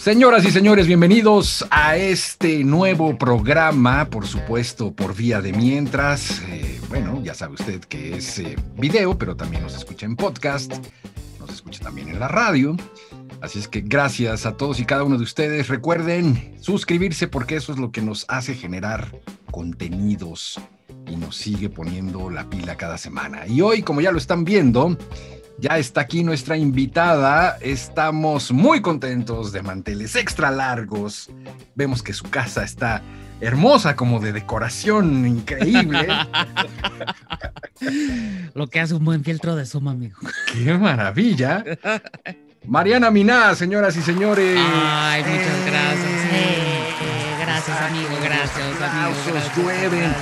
Señoras y señores, bienvenidos a este nuevo programa, por supuesto, por vía de mientras. Bueno, ya sabe usted que es video, pero también nos escucha en podcast, nos escucha también en la radio. Así es que gracias a todos y cada uno de ustedes. Recuerden suscribirse porque eso es lo que nos hace generar contenidos y nos sigue poniendo la pila cada semana. Y hoy, como ya lo están viendo, ya está aquí nuestra invitada. Estamos muy contentos, de manteles extra largos. Vemos que su casa está hermosa, como de decoración increíble. Lo que hace un buen filtro de Zoom, amigo. ¡Qué maravilla! Mariana Miná, señoras y señores. Ay, muchas gracias. Gracias, amigo. Gracias, amigo. Aplausos llueven.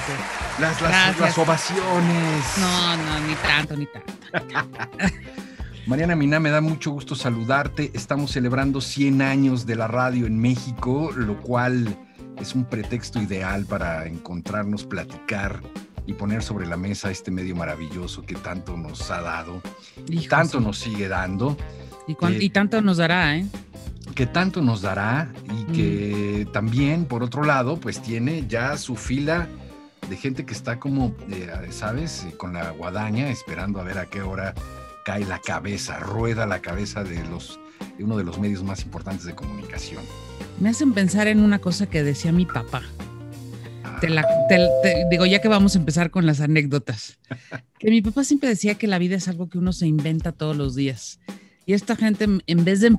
Las ovaciones. No, ni tanto. Mariana Miná, me da mucho gusto saludarte. Estamos celebrando 100 años de la radio en México, lo cual es un pretexto ideal para encontrarnos, platicar y poner sobre la mesa este medio maravilloso que tanto nos ha dado, y tanto nos sigue dando. Y tanto nos dará, ¿eh? Que tanto nos dará y que también, por otro lado, pues tiene ya su fila de gente que está como, ¿sabes? Con la guadaña, esperando a ver a qué hora cae la cabeza, rueda la cabeza de uno de los medios más importantes de comunicación. Me hacen pensar en una cosa que decía mi papá. Digo, ya que vamos a empezar con las anécdotas. Que mi papá siempre decía que la vida es algo que uno se inventa todos los días. Y esta gente, en vez de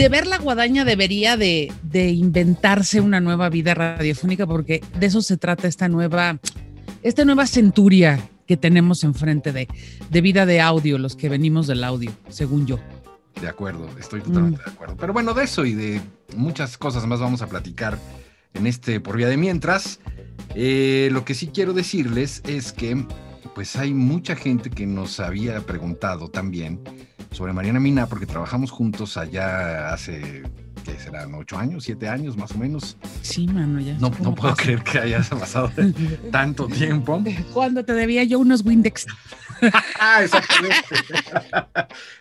ver la guadaña, debería de inventarse una nueva vida radiofónica, porque de eso se trata esta nueva centuria que tenemos enfrente de vida de audio, los que venimos del audio, según yo. De acuerdo, estoy totalmente de acuerdo. Pero bueno, de eso y de muchas cosas más vamos a platicar en por vía de mientras. Lo que sí quiero decirles es que pues hay mucha gente que nos había preguntado también sobre Mariana Miná, porque trabajamos juntos allá hace, ¿qué serán? 8 años, 7 años más o menos. Sí, mano, ya. No puedo creer que haya pasado tanto tiempo. Cuando te debía yo unos Windex. Exactamente.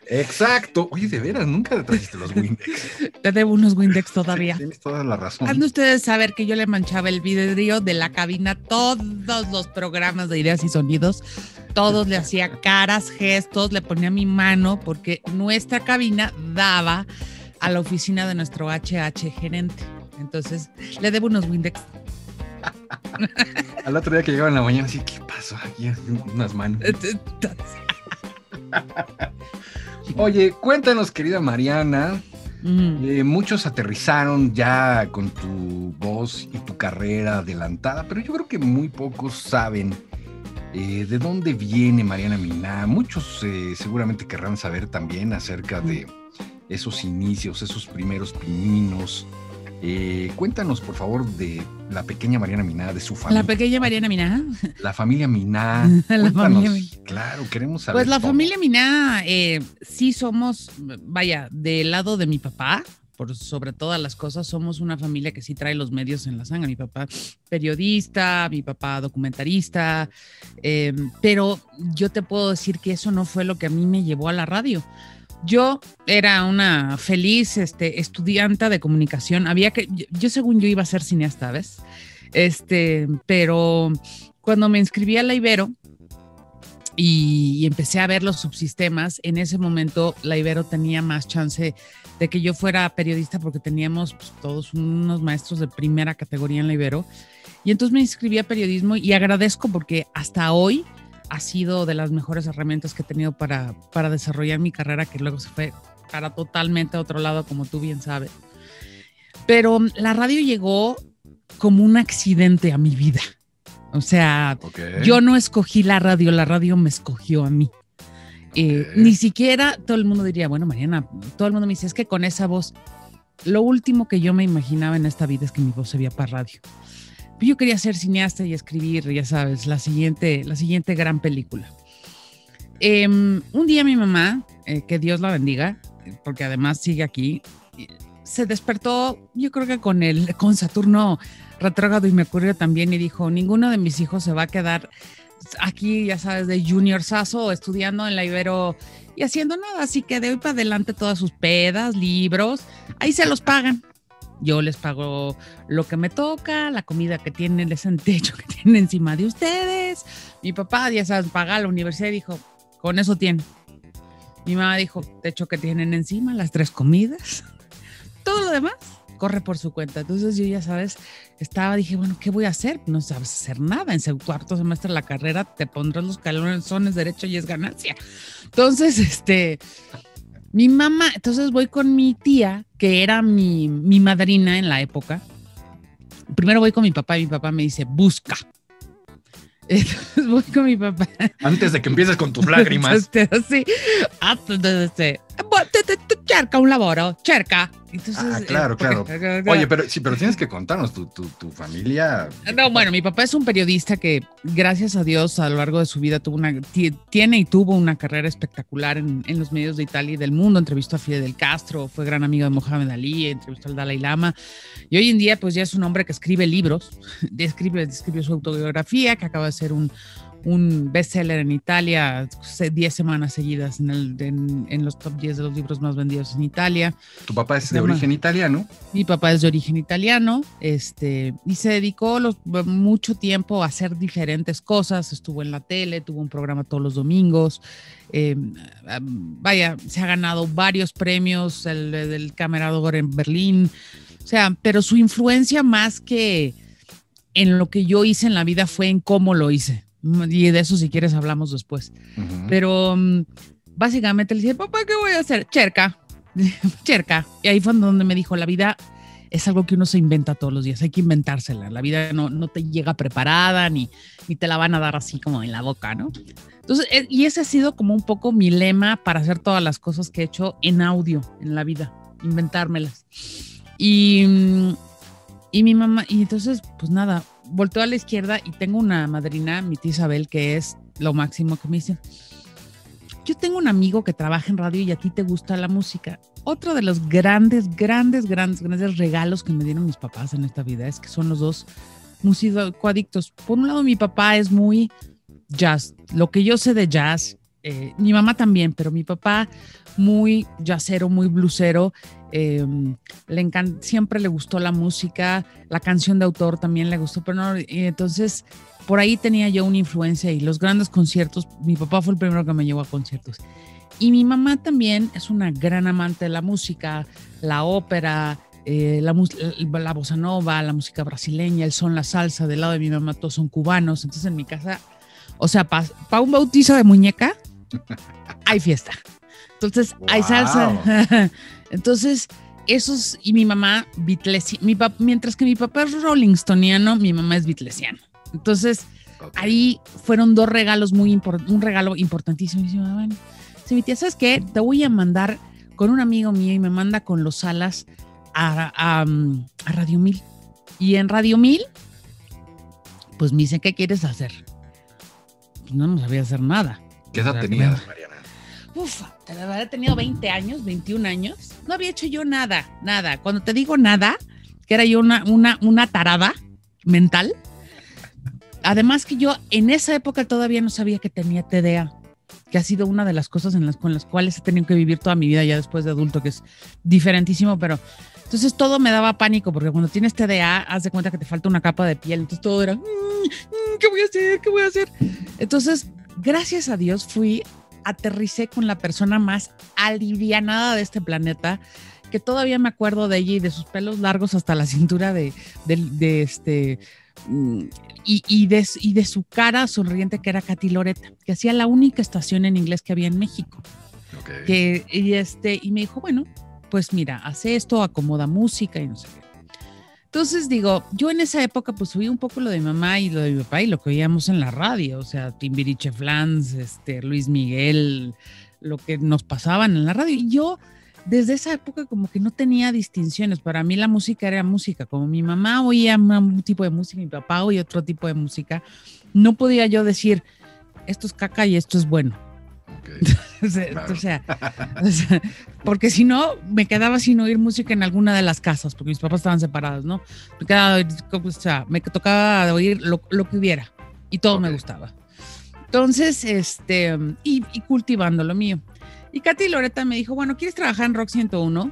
Exacto. Oye, de veras, nunca te trajiste los Windex. Te debo unos Windex todavía. Sí, tienes toda la razón. Han de ustedes saber que yo le manchaba el vidrio de la cabina, todos los programas de ideas y sonidos, todos le hacía caras, gestos, le ponía mi mano, porque nuestra cabina daba a la oficina de nuestro HH gerente. Entonces, le debo unos Windex. Al otro día que llegaba en la mañana, así, ¿qué pasó? Aquí unas manos. Oye, cuéntanos, querida Mariana. Muchos aterrizaron ya con tu voz y tu carrera adelantada, pero yo creo que muy pocos saben de dónde viene Mariana Miná. Muchos seguramente querrán saber también acerca de esos inicios, esos primeros pininos. Cuéntanos, por favor, de la pequeña Mariana Miná, de su familia. La pequeña Mariana Miná. La familia Miná. Cuéntanos. Claro, queremos saber. Pues la todo. familia Miná, sí somos, vaya, del lado de mi papá, por sobre todas las cosas, somos una familia que sí trae los medios en la sangre. Mi papá periodista, mi papá documentarista, pero yo te puedo decir que eso no fue lo que a mí me llevó a la radio. Yo era una feliz estudiante de comunicación. Yo según yo iba a ser cineasta, ¿ves? Pero cuando me inscribí a la Ibero y empecé a ver los subsistemas, en ese momento la Ibero tenía más chance de que yo fuera periodista, porque teníamos pues, todos unos maestros de primera categoría en la Ibero. Y entonces me inscribí a periodismo y agradezco, porque hasta hoy ha sido de las mejores herramientas que he tenido para desarrollar mi carrera, que luego se fue para totalmente a otro lado, como tú bien sabes. Pero la radio llegó como un accidente a mi vida. O sea, Yo no escogí la radio me escogió a mí. Ni siquiera todo el mundo diría, bueno, Mariana, todo el mundo me dice, es que con esa voz, lo último que yo me imaginaba en esta vida es que mi voz se veía para radio. Yo quería ser cineasta y escribir, ya sabes, la siguiente gran película. Un día mi mamá, que Dios la bendiga, porque además sigue aquí, se despertó, yo creo que con Saturno retrógrado y Mercurio también, y dijo, ninguno de mis hijos se va a quedar aquí, ya sabes, de juniorzazo estudiando en la Ibero y haciendo nada. Así que de hoy para adelante todas sus pedas, libros, ahí se los pagan. Yo les pago lo que me toca, la comida que tienen, ese techo que tienen encima de ustedes. Mi papá, ya sabes, paga la universidad y dijo, con eso tiene. Mi mamá dijo, techo que tienen encima, las 3 comidas. Todo lo demás corre por su cuenta. Entonces yo, ya sabes, dije, bueno, ¿qué voy a hacer? No sabes hacer nada. En su cuarto semestre de la carrera te pondrás los calzones derecho y es ganancia. Entonces, mi mamá, entonces voy con mi tía, que era mi madrina en la época. Primero voy con mi papá y mi papá me dice, busca. Entonces voy con mi papá. Antes de que empieces con tus lágrimas. Sí. Cerca un laboro, cerca. Entonces, claro. Oye, pero tienes que contarnos tu familia. No, bueno, mi papá es un periodista que, gracias a Dios, a lo largo de su vida tiene y tuvo una carrera espectacular en los medios de Italia y del mundo. Entrevistó a Fidel Castro, fue gran amigo de Mohamed Ali, entrevistó al Dalai Lama. Y hoy en día, pues ya es un hombre que escribe libros, escribió su autobiografía, que acaba de ser un bestseller en Italia, 10 semanas seguidas en los top 10 de los libros más vendidos en Italia. ¿Tu papá es de origen italiano? Mi papá es de origen italiano, y se dedicó mucho tiempo a hacer diferentes cosas. Estuvo en la tele, tuvo un programa todos los domingos. Se ha ganado varios premios, el Camera d'Oro en Berlín. O sea, pero su influencia más que en lo que yo hice en la vida fue en cómo lo hice. Y de eso, si quieres, hablamos después. Uh-huh. Pero básicamente le dije, papá, ¿qué voy a hacer? Cerca. Y ahí fue donde me dijo, la vida es algo que uno se inventa todos los días, hay que inventársela. La vida no te llega preparada, ni te la van a dar así como en la boca, ¿no? Entonces, y ese ha sido como un poco mi lema para hacer todas las cosas que he hecho en audio en la vida, inventármelas. Y mi mamá, y entonces, pues nada, volteo a la izquierda y tengo una madrina, mi tía Isabel, que es lo máximo, que me dice, yo tengo un amigo que trabaja en radio y a ti te gusta la música. Otro de los grandes regalos que me dieron mis papás en esta vida es que son los dos musicoadictos. Por un lado, mi papá es muy jazz, lo que yo sé de jazz, mi mamá también, pero mi papá muy jazzero, muy bluesero. Siempre le gustó la música, la canción de autor también le gustó, pero no, entonces por ahí tenía yo una influencia y los grandes conciertos, mi papá fue el primero que me llevó a conciertos. Y mi mamá también es una gran amante de la música, la ópera, la bossa nova, la música brasileña, el son, la salsa. Del lado de mi mamá todos son cubanos, entonces en mi casa, o sea, para un bautizo de muñeca hay fiesta. Entonces, wow, hay salsa. Entonces, esos, y mi mamá, mientras que mi papá es rollingstoniano, mi mamá es beatlesiana. Entonces, ahí fueron dos regalos un regalo importantísimo. Y dice, bueno, sí, mi tía, ¿sabes qué? Te voy a mandar con un amigo mío y me manda con los alas a Radio 1000. Y en Radio 1000, pues me dice, ¿qué quieres hacer? Pues no sabía hacer nada. ¿Qué edad tenías, Mariana? De verdad, he tenido 20 años, 21 años. No había hecho yo nada. Cuando te digo nada, que era yo una tarada mental. Además que yo en esa época todavía no sabía que tenía TDA, que ha sido una de las cosas con las cuales he tenido que vivir toda mi vida ya después de adulto, que es diferentísimo, pero entonces todo me daba pánico, porque cuando tienes TDA, haz de cuenta que te falta una capa de piel, entonces todo era, ¿qué voy a hacer? Entonces, gracias a Dios aterricé con la persona más alivianada de este planeta, que todavía me acuerdo de ella y de sus pelos largos hasta la cintura y de su cara sonriente, que era Katy Loretta, que hacía la única estación en inglés que había en México. Okay. Y me dijo, bueno, pues mira, hace esto, acomoda música y no sé qué. Entonces digo, yo en esa época pues oí un poco lo de mi mamá y lo de mi papá y lo que oíamos en la radio, o sea, Timbiriche Flans, Luis Miguel, lo que nos pasaban en la radio. Y yo desde esa época como que no tenía distinciones. Para mí la música era música. Como mi mamá oía un tipo de música, mi papá oía otro tipo de música, no podía yo decir, esto es caca y esto es bueno. Okay. Claro. o sea, porque si no, me quedaba sin oír música en alguna de las casas, porque mis papás estaban separados, ¿no? Me tocaba oír lo que hubiera y todo me gustaba. Entonces, y cultivando lo mío. Y Katy Loretta me dijo, bueno, ¿quieres trabajar en Rock 101?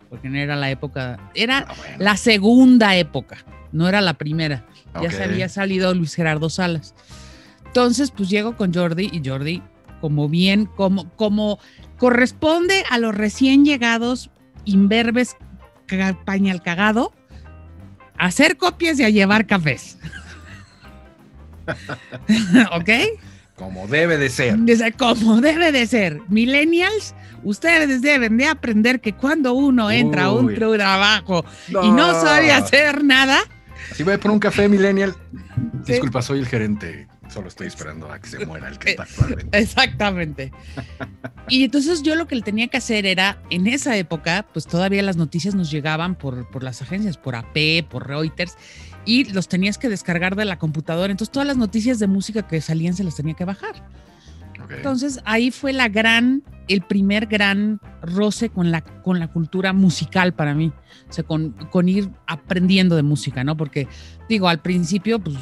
Porque no era la época, era la segunda época, no era la primera. Ya se había salido Luis Gerardo Salas. Entonces, pues llego con Jordi y Jordi, como corresponde a los recién llegados imberbes pañal cagado, a hacer copias y a llevar cafés. ¿Ok? Como debe de ser. Como debe de ser. Millennials, ustedes deben de aprender que cuando uno entra a un trabajo y no sabe hacer nada. Si voy por un café, millennial. ¿Sí? Disculpa, soy el gerente. Solo estoy esperando a que se muera el que está actualmente. Exactamente. Y entonces yo lo que le tenía que hacer era, en esa época, pues todavía las noticias nos llegaban por las agencias, por AP, por Reuters, y los tenías que descargar de la computadora. Entonces todas las noticias de música que salían se las tenía que bajar. Entonces ahí fue el primer gran roce con la cultura musical para mí, o sea, con ir aprendiendo de música, ¿no? Porque digo, al principio pues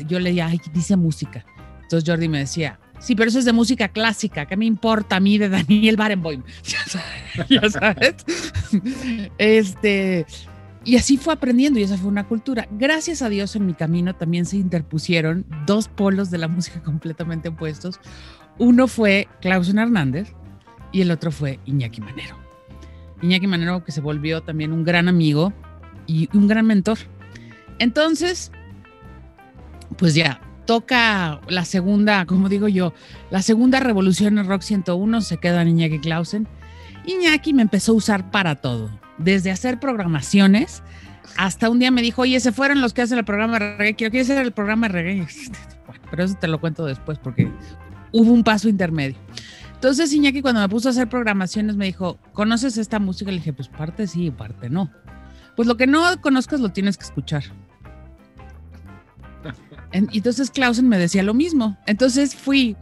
yo leía, ay, dice música. Entonces Jordi me decía, sí, pero eso es de música clásica, ¿qué me importa a mí de Daniel Barenboim? Ya sabes. Y así fue aprendiendo y esa fue una cultura. Gracias a Dios en mi camino también se interpusieron dos polos de la música completamente opuestos. Uno fue Clausen Hernández y el otro fue Iñaki Manero. Iñaki Manero, que se volvió también un gran amigo y un gran mentor. Entonces, pues ya, toca la segunda, como digo yo, la segunda revolución en Rock 101, se queda en Iñaki Clausen. Iñaki me empezó a usar para todo, desde hacer programaciones hasta un día me dijo, oye, se fueron los que hacen el programa de reggae, quiero hacer el programa de reggae. Bueno, pero eso te lo cuento después porque hubo un paso intermedio. Entonces Iñaki, cuando me puso a hacer programaciones, me dijo, ¿conoces esta música? Le dije, pues parte sí, parte no. Pues lo que no conozcas lo tienes que escuchar. Entonces Clausen me decía lo mismo. Entonces fui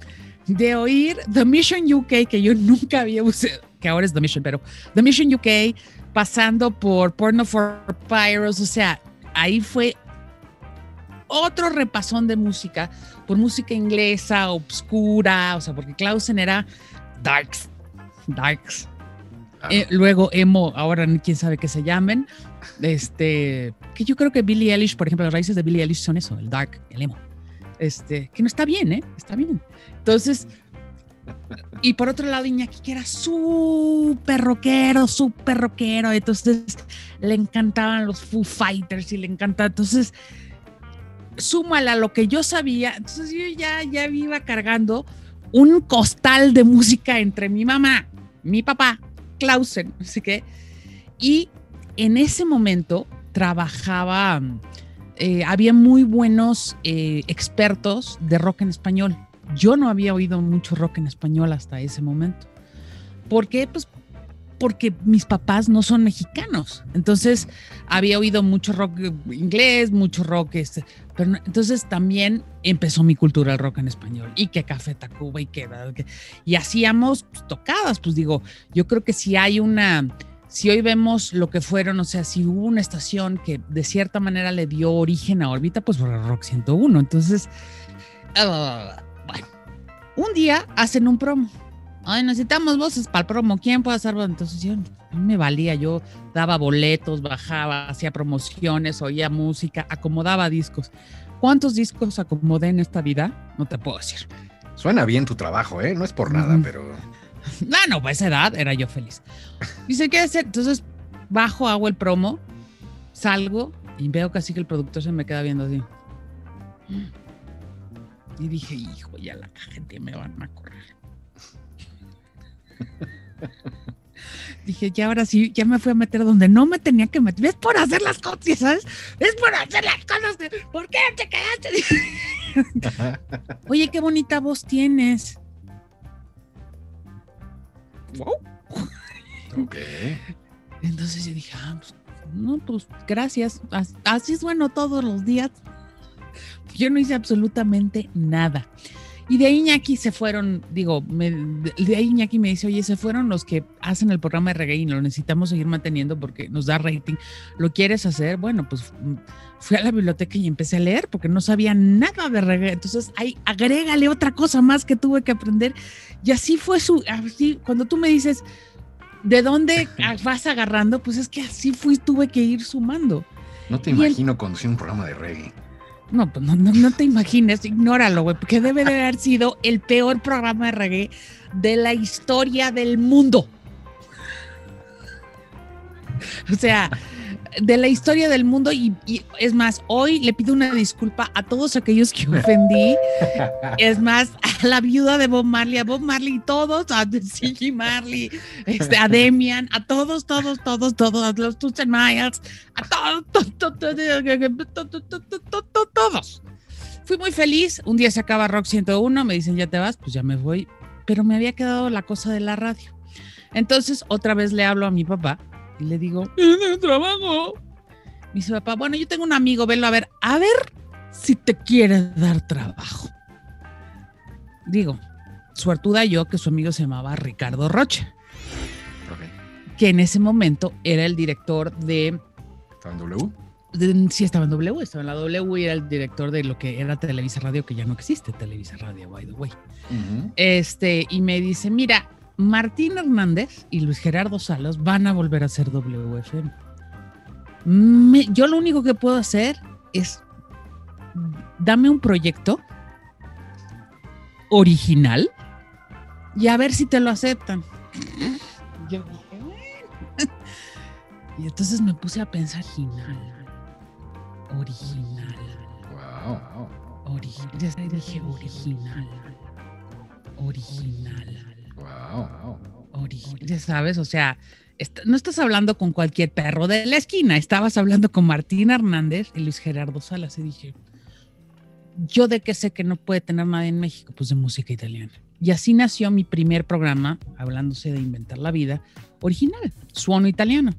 de oír The Mission UK, que yo nunca había usado, que ahora es The Mission, pero The Mission UK, pasando por Porno for Pyros, o sea, ahí fue otro repasón de música, por música inglesa, obscura, o sea, porque Clausen era darks. Luego emo, ahora quién sabe qué se llamen, que yo creo que Billie Eilish, por ejemplo, las raíces de Billie Eilish son eso, el dark, el emo, que no está bien, está bien. Entonces, y por otro lado Iñaki, que era súper rockero, entonces le encantaban los Foo Fighters y le encantaba, entonces súmala a lo que yo sabía, entonces yo ya iba cargando un costal de música entre mi mamá, mi papá, Clausen, así que, y en ese momento trabajaba, había muy buenos expertos de rock en español. Yo no había oído mucho rock en español hasta ese momento. ¿Por qué? Pues porque mis papás no son mexicanos. Entonces había oído mucho rock inglés, mucho rock pero entonces también empezó mi cultura del rock en español. Y que Café Tacuba y hacíamos pues, tocadas. Pues digo, yo creo que si hoy vemos lo que fueron, o sea, si hubo una estación que de cierta manera le dio origen a órbita, pues fue Rock 101. Entonces, bueno, un día hacen un promo. Ay, necesitamos voces para el promo. ¿Quién puede hacer? Entonces yo me valía. Yo daba boletos, bajaba, hacía promociones, oía música, acomodaba discos. ¿Cuántos discos acomodé en esta vida? No te puedo decir. Suena bien tu trabajo, ¿eh? No es por nada, pero... No, pues a esa edad era yo feliz. Dice, ¿qué hacer? Entonces bajo, hago el promo, salgo y veo casi que el productor se me queda viendo así. Y dije, hijo, ya la gente me van a correr. Dije, ya ahora sí, ya me fui a meter donde no me tenía que meter. ¿Ves por hacer las cosas, sabes? ¿Ves por hacer las cosas? ¿Por qué te quedaste? Oye, qué bonita voz tienes. Wow. Ok. Entonces yo dije, pues gracias. Así es bueno todos los días. Yo no hice absolutamente nada. Y de ahí Iñaki se fueron, de ahí Iñaki me dice, oye, se fueron los que hacen el programa de reggae y lo necesitamos seguir manteniendo porque nos da rating. ¿Lo quieres hacer? Bueno, pues fui a la biblioteca y empecé a leer porque no sabía nada de reggae. Entonces, ahí agrégale otra cosa más que tuve que aprender. Y así fue así, cuando tú me dices, ¿de dónde vas agarrando? Pues es que así tuve que ir sumando. No te imagino conducir un programa de reggae. No, pues no te imagines, ignóralo, güey, porque debe de haber sido el peor programa de reggae de la historia del mundo. O sea, de la historia del mundo y es más, hoy le pido una disculpa a todos aquellos que ofendí. Es más, a la viuda de Bob Marley, y todos, a Ziggy Marley, a Demian, a todos, a los Toots and Mayals, a todos. Fui muy feliz. Un día se acaba Rock 101, me dicen, ya te vas, pues ya me voy. Pero me había quedado la cosa de la radio. Entonces, otra vez le hablo a mi papá y le digo, ¿tienes trabajo? Me dice, papá, bueno, yo tengo un amigo, velo a ver si te quiere dar trabajo. Digo, suertuda yo que su amigo se llamaba Ricardo Rocha. Okay. Que en ese momento era el director de... ¿Estaba en W? Sí, estaba en W, estaba en la W y era el director de lo que era Televisa Radio, que ya no existe, Televisa Radio, by the way. Uh-huh. Y me dice, mira, Martín Hernández y Luis Gerardo Salas van a volver a hacer WFM. Yo lo único que puedo hacer es dame un proyecto original y a ver si te lo aceptan. Yo dije, bueno. Y entonces me puse a pensar, original. Wow. Dije original. Wow. Ya sabes, o sea, no estás hablando con cualquier perro de la esquina, estabas hablando con Martín Hernández y Luis Gerardo Salas y dije, ¿yo de qué sé que no puede tener nadie en México? Pues de música italiana. Y así nació mi primer programa, hablándose de inventar la vida, original, Suono Italiano.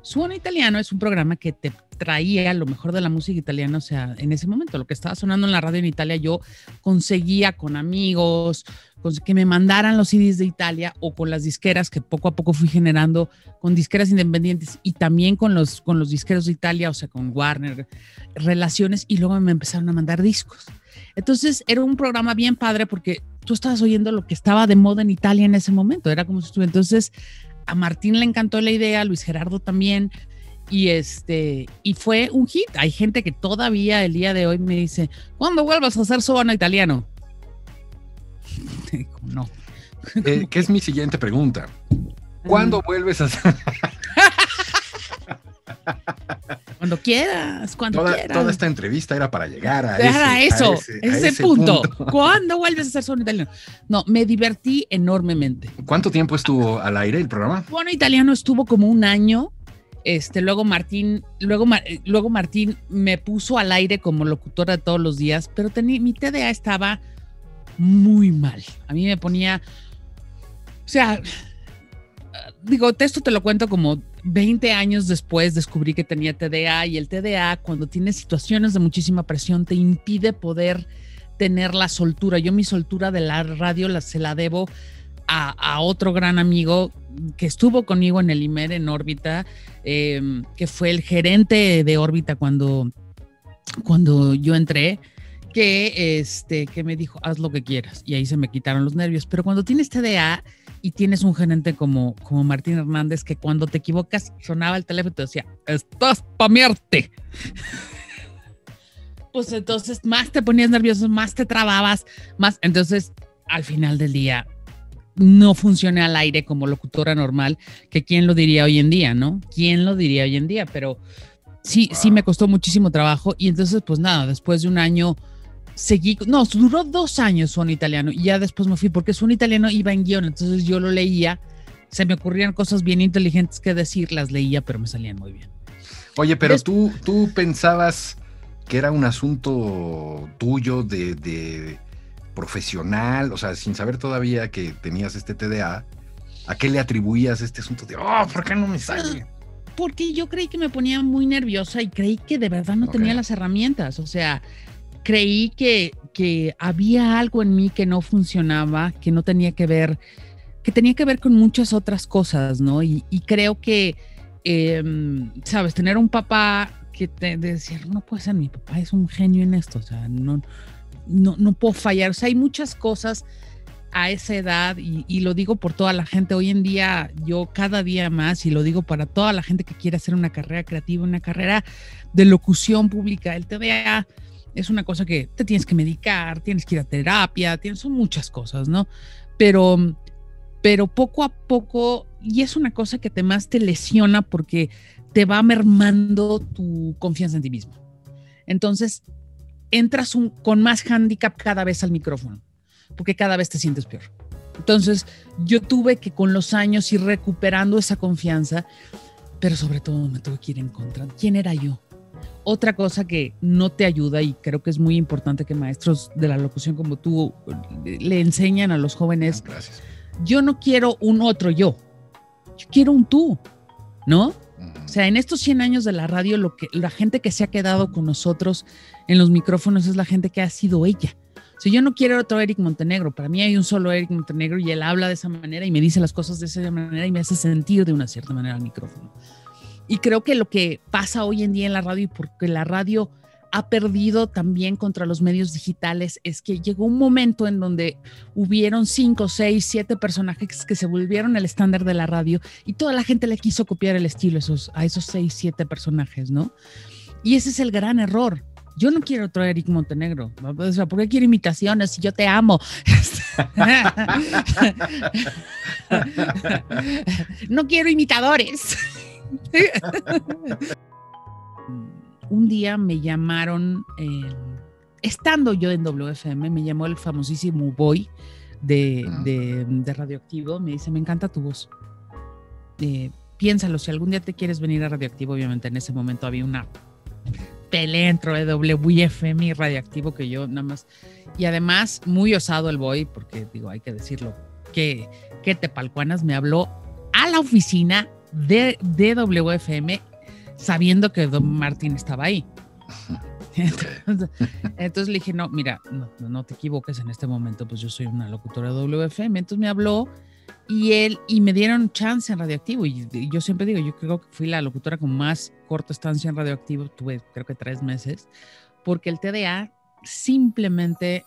Suono Italiano es un programa que te traía lo mejor de la música italiana, o sea, en ese momento, lo que estaba sonando en la radio en Italia, yo conseguía con amigos que me mandaran los CDs de Italia o con las disqueras que poco a poco fui generando con disqueras independientes y también con los disqueros de Italia, o sea, con Warner, relaciones, y luego me empezaron a mandar discos. Entonces era un programa bien padre porque tú estabas oyendo lo que estaba de moda en Italia en ese momento, era como si estuviera. Entonces a Martín le encantó la idea, a Luis Gerardo también, y fue un hit. Hay gente que todavía el día de hoy me dice, ¿cuándo vuelvas a hacer Suono Italiano? No. ¿Qué es mi siguiente pregunta? ¿Cuándo vuelves a hacer? Cuando quieras, quieras. Toda esta entrevista era para llegar a ese punto. ¿Cuándo vuelves a hacer Suono Italiano? No, me divertí enormemente. ¿Cuánto tiempo estuvo al aire el programa? Suono Italiano estuvo como un año. Luego Martín me puso al aire como locutora de todos los días, pero mi TDA estaba muy mal. A mí me ponía, o sea, esto te lo cuento como 20 años después descubrí que tenía TDA, y el TDA, cuando tienes situaciones de muchísima presión, te impide poder tener la soltura. Yo mi soltura de la radio se la debo a otro gran amigo que estuvo conmigo en el IMER, en órbita, que fue el gerente de órbita cuando yo entré, que me dijo, haz lo que quieras, y ahí se me quitaron los nervios. Pero cuando tienes TDA y tienes un gerente como Martín Hernández, que cuando te equivocas sonaba el teléfono y te decía, estás pa' mierte. Pues entonces más te ponías nervioso, más te trababas, más. Entonces, al final del día, no funciona al aire como locutora normal, que quién lo diría hoy en día, ¿no? ¿Quién lo diría hoy en día? Pero sí me costó muchísimo trabajo, y entonces, pues nada, después de un año duró 2 años Suono Italiano, y ya después me fui, porque Suono Italiano iba en guión, entonces yo lo leía, se me ocurrían cosas bien inteligentes que decir, las leía, pero me salían muy bien. Oye, pero tú pensabas que era un asunto tuyo de profesional, o sea, sin saber todavía que tenías este TDA, ¿a qué le atribuías este asunto de, ¿por qué no me sale? Porque yo creí que me ponía muy nerviosa y creí que de verdad no tenía las herramientas, o sea, creí que que había algo en mí que no funcionaba, que no tenía que ver, que tenía que ver con muchas otras cosas, ¿no? Y creo que, sabes, tener un papá que te decía, no puede ser, mi papá es un genio en esto, o sea, no puedo fallar. O sea, hay muchas cosas a esa edad y lo digo por toda la gente. Hoy en día, yo cada día más, y lo digo para toda la gente que quiere hacer una carrera creativa, una carrera de locución pública, el TDA es una cosa que te tienes que medicar, tienes que ir a terapia, son muchas cosas, ¿no? Pero poco a poco, y es una cosa que más te lesiona porque te va mermando tu confianza en ti mismo. Entonces, entras con más hándicap cada vez al micrófono, porque cada vez te sientes peor. Entonces, yo tuve que con los años ir recuperando esa confianza, pero sobre todo me tuve que ir encontrando quién era yo. Otra cosa que no te ayuda, y creo que es muy importante que maestros de la locución como tú le enseñan a los jóvenes. Gracias. Yo no quiero un otro yo quiero un tú, ¿no? O sea, en estos 100 años de la radio, la gente que se ha quedado con nosotros en los micrófonos es la gente que ha sido ella. O sea, yo no quiero otro Eric Montenegro. Para mí hay un solo Eric Montenegro y él habla de esa manera y me dice las cosas de esa manera y me hace sentir de una cierta manera al micrófono. Y creo que lo que pasa hoy en día en la radio, y porque la radio ha perdido también contra los medios digitales, es que llegó un momento en donde hubieron 5, 6, 7 personajes que se volvieron el estándar de la radio y toda la gente le quiso copiar el estilo a esos 6, 7 personajes, ¿no? Y ese es el gran error. Yo no quiero otro Eric Montenegro. O sea, ¿por qué quiero imitaciones si yo te amo? No quiero imitadores. Un día me llamaron, estando yo en WFM, me llamó el famosísimo Boy de Radioactivo. Me dice, me encanta tu voz. Piénsalo, si algún día te quieres venir a Radioactivo. Obviamente en ese momento había una pelea entre WFM y Radioactivo que yo nada más. Y además, muy osado el Boy, porque digo, hay que decirlo, que tepalcuanas me habló a la oficina de WFM sabiendo que Don Martín estaba ahí. Entonces le dije, no, mira, no te equivoques en este momento, pues yo soy una locutora de WFM. Entonces me habló y me dieron chance en Radioactivo. Y yo siempre digo, yo creo que fui la locutora con más corta estancia en Radioactivo, tuve creo que 3 meses, porque el TDA simplemente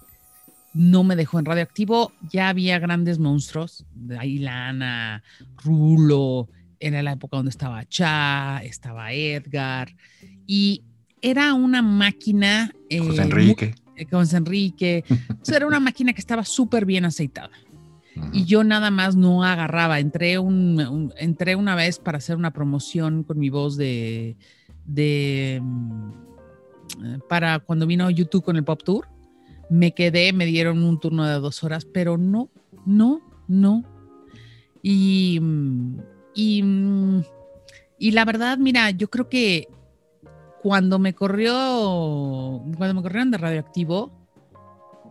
no me dejó. En Radioactivo ya había grandes monstruos, de ahí Lana, Rulo, era la época donde estaba Cha, estaba Edgar, y era una máquina. José Enrique. José Enrique. Entonces era una máquina que estaba súper bien aceitada. Y yo nada más no agarraba. Entré una vez para hacer una promoción con mi voz para cuando vino YouTube con el Pop Tour. Me quedé, me dieron un turno de 2 horas, pero no. Y la verdad, mira, yo creo que cuando me corrieron de Radioactivo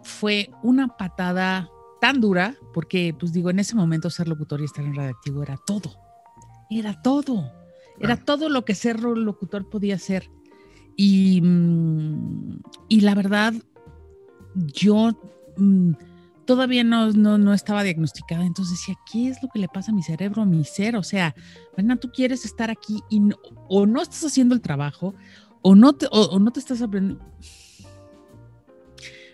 fue una patada tan dura, porque pues digo, en ese momento ser locutor y estar en Radioactivo era todo lo que ser locutor podía ser. Y la verdad, yo todavía no estaba diagnosticada, entonces decía, ¿qué es lo que le pasa a mi cerebro, a mi ser? O sea, Brenda, tú quieres estar aquí y o no estás haciendo el trabajo o no te estás aprendiendo.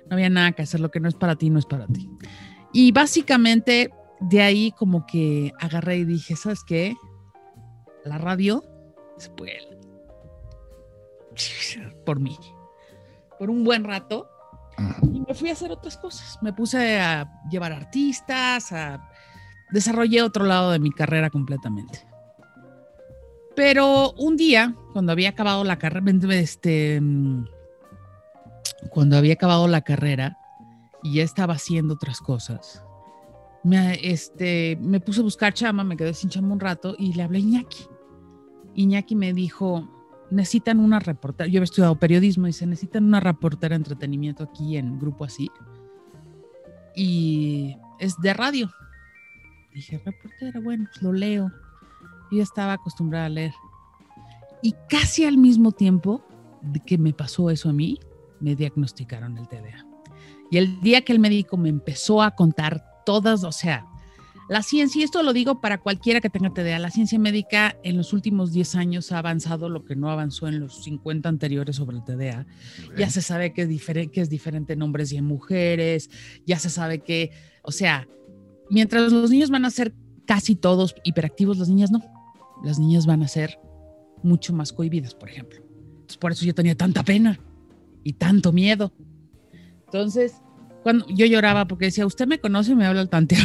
No había nada que hacer, lo que no es para ti, no es para ti. Y básicamente de ahí como que agarré y dije, ¿sabes qué? La radio se puede por mí, por un buen rato. Y me fui a hacer otras cosas. Me puse a llevar artistas, desarrollé otro lado de mi carrera completamente. Pero un día, cuando había acabado la carrera, y ya estaba haciendo otras cosas, me puse a buscar chamba, me quedé sin chamba un rato y le hablé a Iñaki. Iñaki me dijo, necesitan una reportera. Yo había estudiado periodismo y dice, necesitan una reportera de entretenimiento aquí en Grupo Así. Y es de radio. Dije, reportera, bueno, pues lo leo. Yo ya estaba acostumbrada a leer. Y casi al mismo tiempo de que me pasó eso a mí, me diagnosticaron el TDA. Y el día que el médico me empezó a contar todas, o sea, la ciencia, y esto lo digo para cualquiera que tenga TDA, la ciencia médica en los últimos 10 años ha avanzado lo que no avanzó en los 50 anteriores sobre el TDA. Ya se sabe que es diferente en hombres y en mujeres, ya se sabe que, o sea, mientras los niños van a ser casi todos hiperactivos, las niñas no. Las niñas van a ser mucho más cohibidas, por ejemplo. Entonces, por eso yo tenía tanta pena y tanto miedo. Entonces, cuando yo lloraba porque decía, usted me conoce y me habla al tanteo.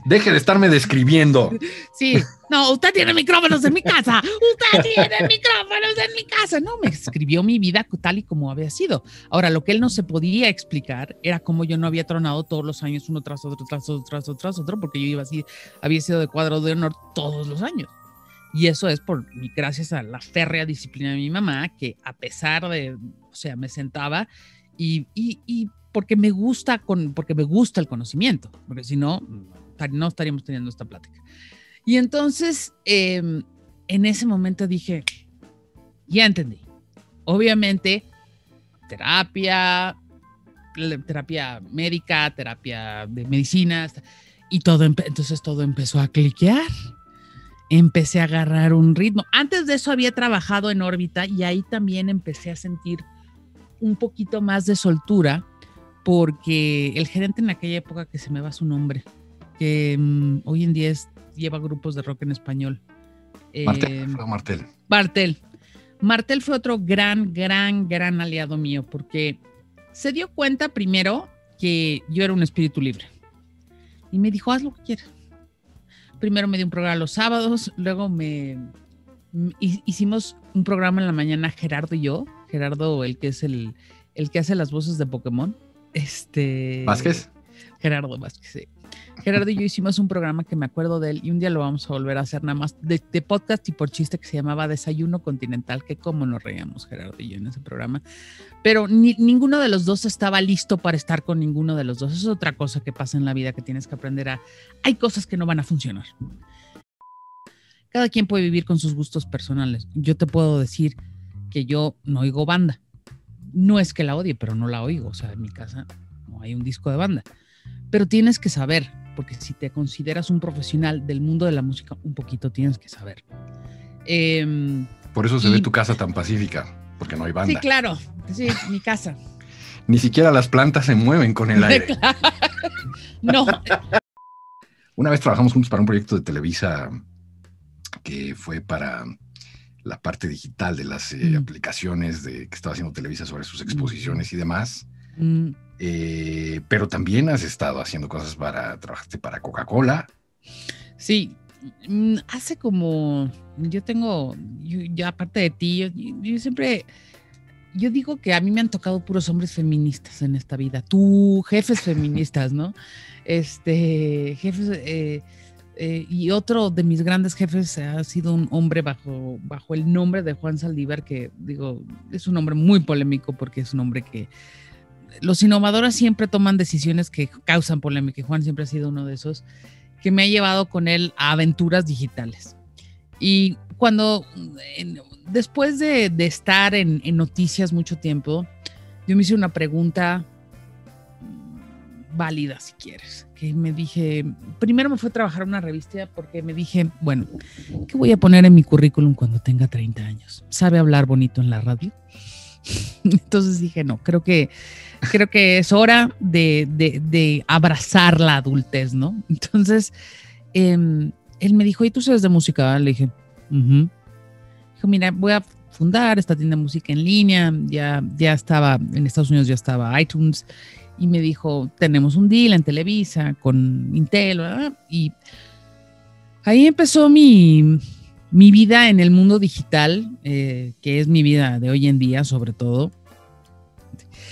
Deje de estarme describiendo. Sí, no, usted tiene micrófonos en mi casa. Usted tiene micrófonos en mi casa. No, me escribió mi vida tal y como había sido. Ahora, lo que él no se podía explicar era cómo yo no había tronado todos los años uno tras otro, porque yo iba así, había sido de cuadro de honor todos los años. Y eso es gracias a la férrea disciplina de mi mamá, que a pesar de, o sea, me sentaba y porque me gusta el conocimiento, porque si no, no estaríamos teniendo esta plática. Y entonces, en ese momento dije, ya entendí. Obviamente, terapia médica, terapia de medicinas, y entonces todo empezó a cliquear. Empecé a agarrar un ritmo. Antes de eso había trabajado en órbita y ahí también empecé a sentir un poquito más de soltura, porque el gerente en aquella época, que se me va su nombre, que hoy en día lleva grupos de rock en español. Martel fue otro gran aliado mío, porque se dio cuenta primero que yo era un espíritu libre y me dijo, haz lo que quieras. Primero me dio un programa los sábados, luego hicimos un programa en la mañana, Gerardo y yo. Gerardo, el que hace las voces de Pokémon. ¿Vázquez? Gerardo Vázquez, sí. Gerardo y yo hicimos un programa que me acuerdo de él y un día lo vamos a volver a hacer nada más de podcast y por chiste, que se llamaba Desayuno Continental, que cómo nos reíamos Gerardo y yo en ese programa. Pero ninguno de los dos estaba listo para estar con ninguno de los dos. Eso es otra cosa que pasa en la vida, que tienes que aprender hay cosas que no van a funcionar. Cada quien puede vivir con sus gustos personales. Yo te puedo decir que yo no oigo banda. No es que la odie, pero no la oigo. O sea, en mi casa no hay un disco de banda. Pero tienes que saber, porque si te consideras un profesional del mundo de la música, un poquito tienes que saber. Por eso se ve tu casa tan pacífica, porque no hay banda. Sí, claro. Sí, mi casa. Ni siquiera las plantas se mueven con el aire. No. Una vez trabajamos juntos para un proyecto de Televisa que fue para la parte digital de las aplicaciones que estaba haciendo Televisa sobre sus exposiciones y demás. Pero también has estado haciendo cosas trabajaste para Coca-Cola. Sí, hace como, yo aparte de ti, yo siempre, yo digo que a mí me han tocado puros hombres feministas en esta vida, jefes feministas, ¿no? Jefes, y otro de mis grandes jefes ha sido un hombre bajo el nombre de Juan Saldívar, que digo, es un hombre muy polémico porque es un hombre que los innovadores siempre toman decisiones que causan polémica, y Juan siempre ha sido uno de esos, que me ha llevado con él a aventuras digitales. Y después de estar en noticias mucho tiempo, yo me hice una pregunta válida, si quieres, que me dije, primero me fui a trabajar en una revista porque me dije, bueno, ¿qué voy a poner en mi currículum cuando tenga 30 años? ¿Sabe hablar bonito en la radio? Entonces dije, no, creo que es hora de abrazar la adultez, ¿no? Entonces, él me dijo, ¿y tú sabes de música? Le dije, Dijo, mira, voy a fundar esta tienda de música en línea, ya estaba, en Estados Unidos ya estaba iTunes, y me dijo, tenemos un deal en Televisa con Intel, ¿verdad? Y ahí empezó mi vida en el mundo digital, que es mi vida de hoy en día, sobre todo.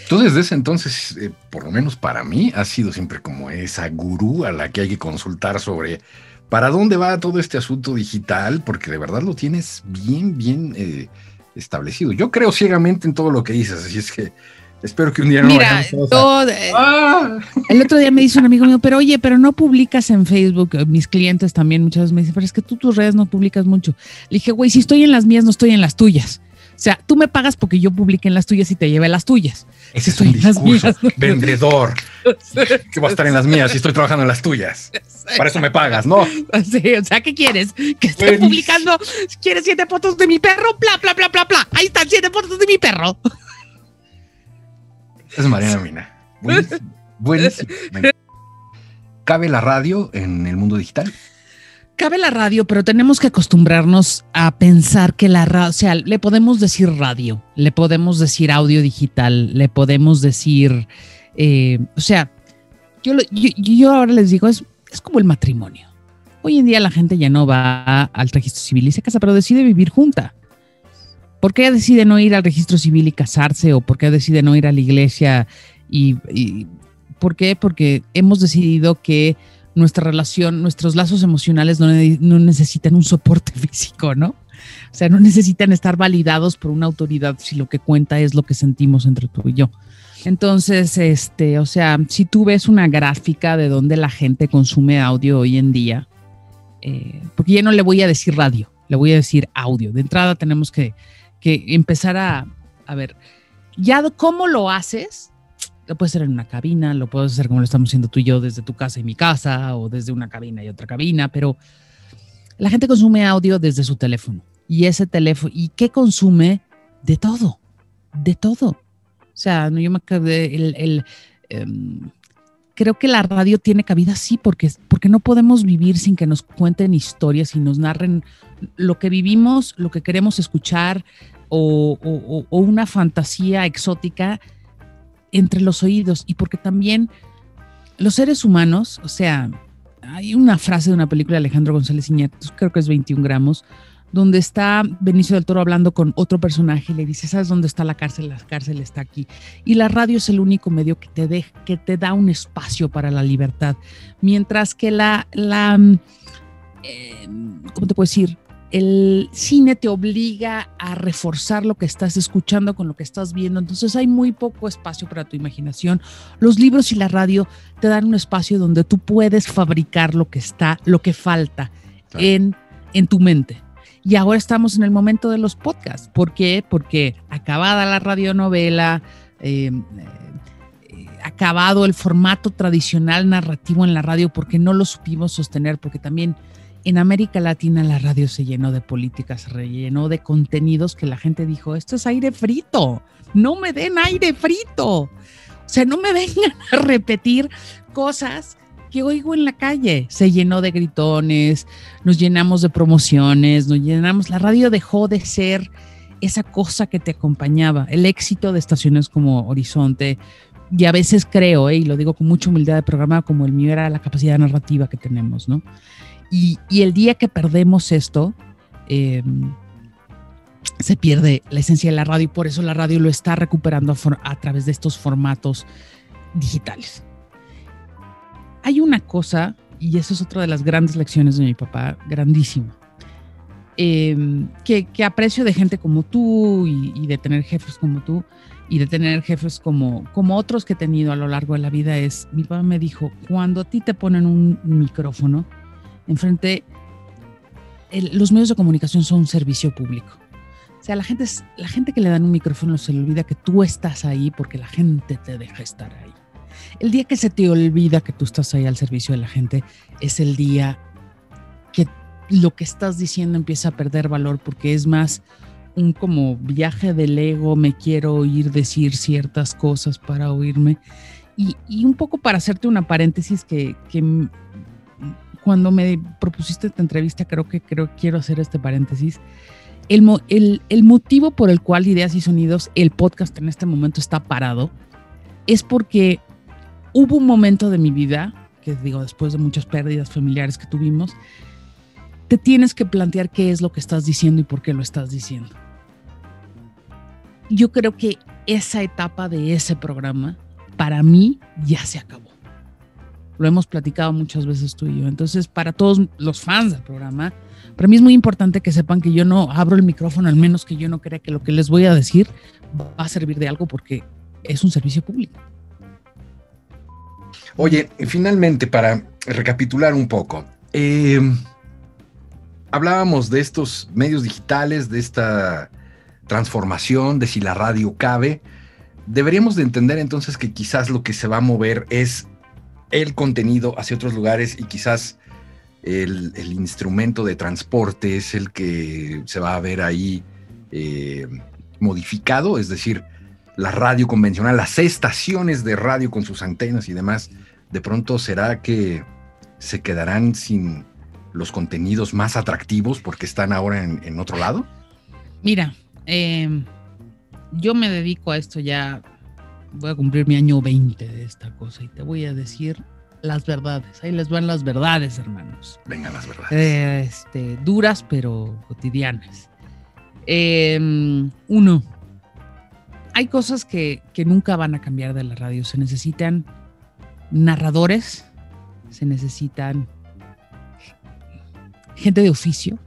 Tú desde ese entonces, por lo menos para mí, has sido siempre como esa gurú a la que hay que consultar sobre para dónde va todo este asunto digital, porque de verdad lo tienes bien establecido. Yo creo ciegamente en todo lo que dices, así es que espero que un día no vayamos todos El otro día me dice un amigo mío, pero oye, pero no publicas en Facebook. Mis clientes también muchas veces me dicen, pero es que tú tus redes no publicas mucho. Le dije, güey, si estoy en las mías, no estoy en las tuyas. sea, tú me pagas porque yo publique en las tuyas y te lleve las tuyas. Ese es un discurso vendedor. Que va a estar en las mías y estoy trabajando en las tuyas. Para eso me pagas, ¿no? Sí, o sea, ¿qué quieres? Que esté publicando, ¿quieres 7 fotos de mi perro? Bla, bla, bla, bla, bla. Ahí están 7 fotos de mi perro. Es Mariana Mina. Buenísimo. ¿Cabe la radio en el mundo digital? Cabe la radio, pero tenemos que acostumbrarnos a pensar que la radio, o sea, le podemos decir radio, le podemos decir audio digital, le podemos decir, o sea, yo ahora les digo, es como el matrimonio. Hoy en día la gente ya no va al registro civil y se casa, pero decide vivir junta. ¿Por qué decide no ir al registro civil y casarse? ¿O por qué decide no ir a la iglesia? ¿Y por qué? Porque hemos decidido que nuestra relación, nuestros lazos emocionales no necesitan un soporte físico, ¿no? O sea, no necesitan estar validados por una autoridad si lo que cuenta es lo que sentimos entre tú y yo. Entonces, o sea, si tú ves una gráfica de dónde la gente consume audio hoy en día, porque ya no le voy a decir radio, le voy a decir audio. De entrada tenemos que empezar a ver, ya cómo lo haces. Lo puedes hacer en una cabina, lo puedes hacer como lo estamos haciendo tú y yo desde tu casa y mi casa, o desde una cabina y otra cabina, pero la gente consume audio desde su teléfono. Y ese teléfono, ¿y qué consume? De todo, de todo. O sea, yo me acabé creo que la radio tiene cabida, sí, porque no podemos vivir sin que nos cuenten historias y nos narren lo que vivimos, lo que queremos escuchar, o una fantasía exótica entre los oídos, y porque también los seres humanos, o sea, hay una frase de una película de Alejandro González Iñárritu, creo que es 21 gramos, donde está Benicio del Toro hablando con otro personaje y le dice, ¿sabes dónde está la cárcel? La cárcel está aquí. Y la radio es el único medio que te da un espacio para la libertad, mientras que ¿cómo te puedo decir? El cine te obliga a reforzar lo que estás escuchando con lo que estás viendo, entonces hay muy poco espacio para tu imaginación. Los libros y la radio te dan un espacio donde tú puedes fabricar lo que falta en tu mente. Y ahora estamos en el momento de los podcasts. ¿Por qué? Porque acabada la radionovela, acabado el formato tradicional narrativo en la radio, porque no lo supimos sostener, porque también en América Latina la radio se llenó de políticas, se llenó de contenidos que la gente dijo, esto es aire frito, no me den aire frito. O sea, no me vengan a repetir cosas que oigo en la calle. Se llenó de gritones, nos llenamos de promociones, la radio dejó de ser esa cosa que te acompañaba. El éxito de estaciones como Horizonte, y a veces creo, y lo digo con mucha humildad de programa como el mío, era la capacidad narrativa que tenemos, ¿no? Y el día que perdemos esto, se pierde la esencia de la radio, y por eso la radio lo está recuperando a través de estos formatos digitales. Hay una cosa, y eso es otra de las grandes lecciones de mi papá, grandísima, que aprecio de gente como tú y de tener jefes como tú y de tener jefes como otros que he tenido a lo largo de la vida, es, mi papá me dijo, cuando a ti te ponen un micrófono enfrente, los medios de comunicación son un servicio público. O sea, la gente que le dan un micrófono se le olvida que tú estás ahí porque la gente te deja estar ahí. El día que se te olvida que tú estás ahí al servicio de la gente es el día que lo que estás diciendo empieza a perder valor, porque es más un como viaje del ego, me quiero oír decir ciertas cosas para oírme. Y un poco para hacerte una paréntesis que cuando me propusiste esta entrevista, quiero hacer este paréntesis. El motivo por el cual Ideas y Sonidos, el podcast en este momento está parado, es porque hubo un momento de mi vida, que digo, después de muchas pérdidas familiares que tuvimos, te tienes que plantear qué es lo que estás diciendo y por qué lo estás diciendo. Yo creo que esa etapa de ese programa, para mí, ya se acabó. Lo hemos platicado muchas veces tú y yo. Entonces, para todos los fans del programa, para mí es muy importante que sepan que yo no abro el micrófono, al menos que yo no crea que lo que les voy a decir va a servir de algo, porque es un servicio público. Oye, finalmente, para recapitular un poco, hablábamos de estos medios digitales, de transformación, de si la radio cabe. Deberíamos de entender entonces que quizás lo que se va a mover es el contenido hacia otros lugares y quizás el instrumento de transporte es el que se va a ver ahí modificado, es decir, la radio convencional, las estaciones de radio con sus antenas y demás, de pronto será que se quedarán sin los contenidos más atractivos porque están ahora en otro lado. Mira, yo me dedico a esto ya, voy a cumplir mi año 20 de esta cosa y te voy a decir las verdades. Ahí les van las verdades, hermanos. Vengan las verdades. Duras pero cotidianas. Uno, hay cosas que nunca van a cambiar de la radio. Se necesitan narradores, se necesitan gente de oficio.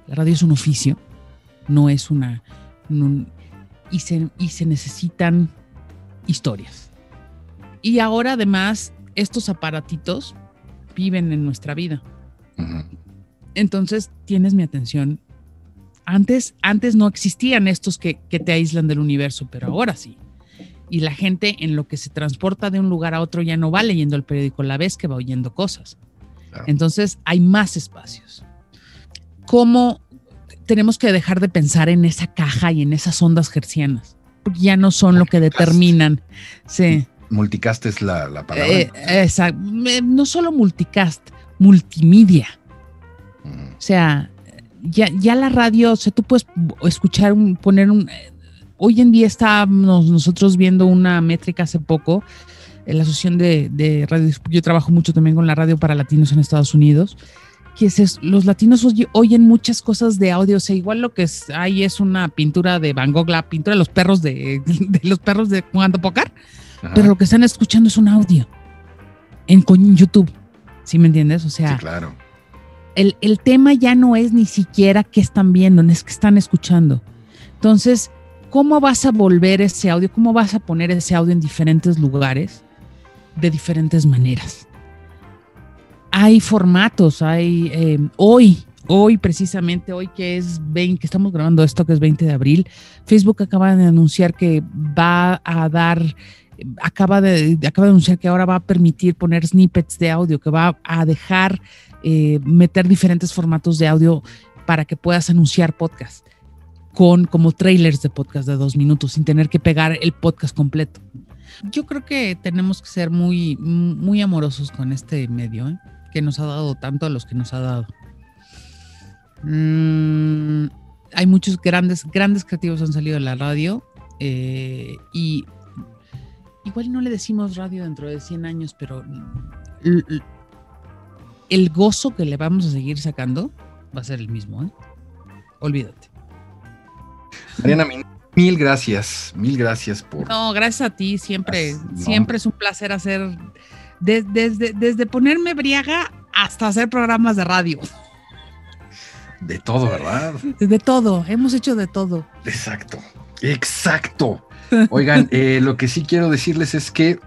La radio es un oficio, no es y se necesitan historias. Y ahora además estos aparatitos viven en nuestra vida. Uh-huh. Entonces tienes mi atención. Antes no existían estos que te aíslan del universo, pero ahora sí. Y la gente en lo que se transporta de un lugar a otro ya no va leyendo el periódico, la vez que va oyendo cosas. Claro. Entonces hay más espacios. ¿Cómo tenemos que dejar de pensar en esa caja y en esas ondas hertzianas? Porque ya no son lo que determinan. Sí. Multicast es la palabra. Exacto. No solo multicast, multimedia. O sea, ya la radio, o sea, tú puedes escuchar, hoy en día estábamos nosotros viendo una métrica hace poco, en la asociación de radio, yo trabajo mucho también con la radio para latinos en Estados Unidos, que los latinos oyen muchas cosas de audio, o sea, igual lo que hay es una pintura de Van Gogh, la pintura de los perros de los perros de jugando póker. Ajá. Pero lo que están escuchando es un audio en YouTube, ¿sí me entiendes? O sea, sí, claro. El tema ya no es ni siquiera qué están viendo, es que están escuchando. Entonces, ¿cómo vas a volver ese audio? ¿Cómo vas a poner ese audio en diferentes lugares de diferentes maneras? Hay formatos, hoy precisamente, hoy que es 20, que estamos grabando esto, que es 20 de abril, Facebook acaba de anunciar que acaba de anunciar que ahora va a permitir poner snippets de audio, que va a dejar meter diferentes formatos de audio para que puedas anunciar podcast como trailers de podcast de 2 minutos sin tener que pegar el podcast completo. Yo creo que tenemos que ser muy, muy amorosos con este medio, que nos ha dado tanto a los que nos ha dado. Hay muchos grandes creativos han salido de la radio y igual no le decimos radio dentro de 100 años, pero el gozo que le vamos a seguir sacando va a ser el mismo, Olvídate. Mariana, mil gracias por... No, gracias a ti, siempre es un placer hacer, desde ponerme briaga hasta hacer programas de radio. De todo, ¿verdad? De todo, hemos hecho de todo. Exacto. Oigan, lo que sí quiero decirles es que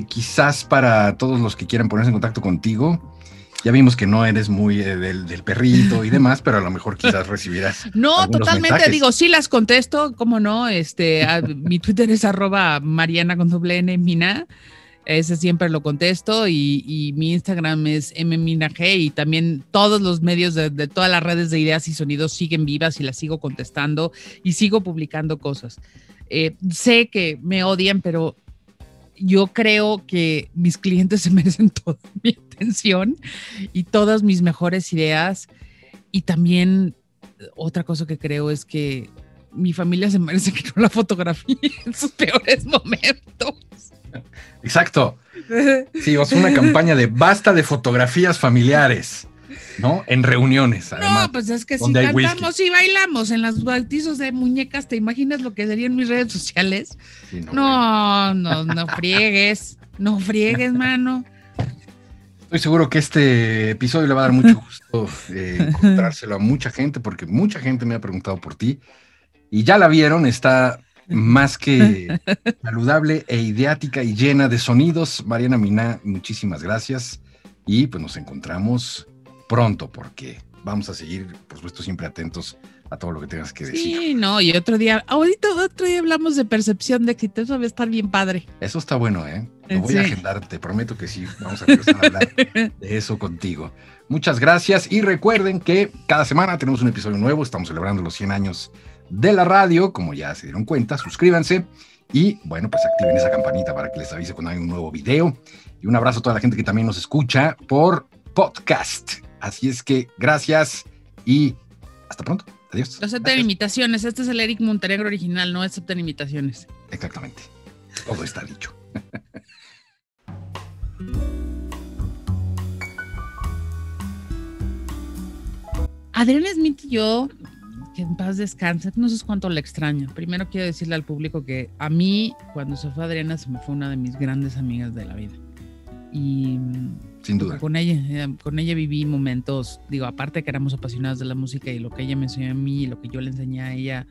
quizás para todos los que quieran ponerse en contacto contigo, ya vimos que no eres muy del perrito y demás, pero a lo mejor quizás recibirás. No, totalmente, mensajes. Digo, sí las contesto, cómo no, mi Twitter es @mariana_Mina, ese siempre lo contesto, y mi Instagram es mminag, y también todos los medios de todas las redes de ideas y sonidos siguen vivas y las sigo contestando y sigo publicando cosas. Sé que me odian, pero yo creo que mis clientes se merecen toda mi atención y todas mis mejores ideas. Y también otra cosa que creo es que mi familia se merece que no la fotografíe en sus peores momentos. Exacto. Sí, o sea, una campaña de basta de fotografías familiares, ¿no? En reuniones, además. No, pues es que si cantamos y bailamos en los bautizos de muñecas, ¿te imaginas lo que serían mis redes sociales? Sí, no friegues, mano. Estoy seguro que este episodio le va a dar mucho gusto encontrárselo a mucha gente, porque mucha gente me ha preguntado por ti y ya la vieron, está más que saludable e ideática y llena de sonidos. Mariana Mina, muchísimas gracias y pues nos encontramos pronto, porque vamos a seguir, por supuesto, siempre atentos a todo lo que tengas que decir. Sí, no, y otro día hablamos de percepción de éxito, eso va a estar bien padre. Eso está bueno, ¿eh? Lo voy a agendar, te prometo que sí, vamos a regresar a hablar de eso contigo. Muchas gracias y recuerden que cada semana tenemos un episodio nuevo, estamos celebrando los 100 años de la radio, como ya se dieron cuenta, suscríbanse y bueno, pues activen esa campanita para que les avise cuando hay un nuevo video. Y un abrazo a toda la gente que también nos escucha por podcast. Así es que gracias y hasta pronto. Adiós. No acepten imitaciones. Este es el Eric Montenegro original, no acepten imitaciones. Exactamente. Todo está dicho. Adriana Smith y yo, que en paz descanse, no sé cuánto le extraño. Primero quiero decirle al público que a mí, cuando se fue Adriana, se me fue una de mis grandes amigas de la vida. Y sin duda. Con ella viví momentos, digo, aparte que éramos apasionados de la música y lo que ella me enseñó a mí y lo que yo le enseñé a ella,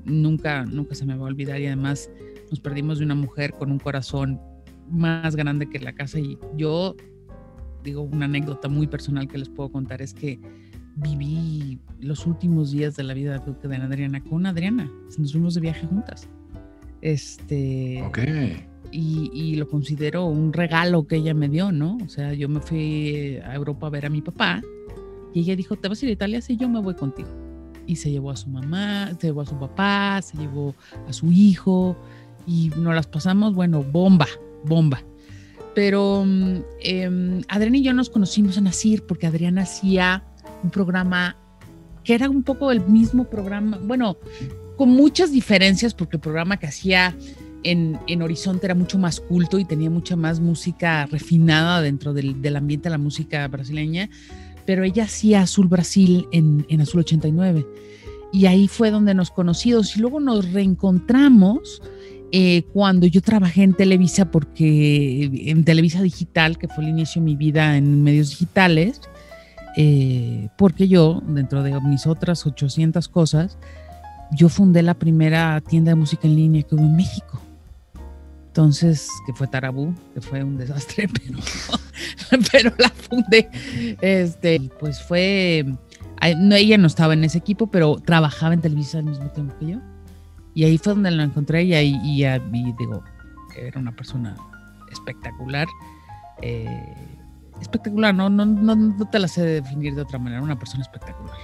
nunca se me va a olvidar. Y además nos perdimos de una mujer con un corazón más grande que la casa. Y yo, digo, una anécdota muy personal que les puedo contar es que viví los últimos días de la vida de Adriana con Adriana. Nos fuimos de viaje juntas. Ok. Y lo considero un regalo que ella me dio, ¿no? O sea, yo me fui a Europa a ver a mi papá y ella dijo, ¿te vas a ir a Italia? Sí, yo me voy contigo. Y se llevó a su mamá, se llevó a su papá, se llevó a su hijo y nos las pasamos, bueno, bomba. Pero Adriana y yo nos conocimos en Asir porque Adriana hacía un programa que era un poco el mismo programa, bueno, con muchas diferencias porque el programa que hacía en Horizonte era mucho más culto y tenía mucha más música refinada dentro del ambiente de la música brasileña, pero ella hacía Azul Brasil en Azul 89 y ahí fue donde nos conocimos y luego nos reencontramos cuando yo trabajé en Televisa, porque en Televisa Digital, que fue el inicio de mi vida en medios digitales, porque yo, dentro de mis otras 800 cosas, yo fundé la primera tienda de música en línea que hubo en México. Entonces, que fue Tarabú, que fue un desastre, pero la fundé. Pues fue, ella no estaba en ese equipo, pero trabajaba en Televisa al mismo tiempo que yo. Y ahí fue donde la encontré y digo, era una persona espectacular. Espectacular, no te la sé definir de otra manera, una persona espectacular.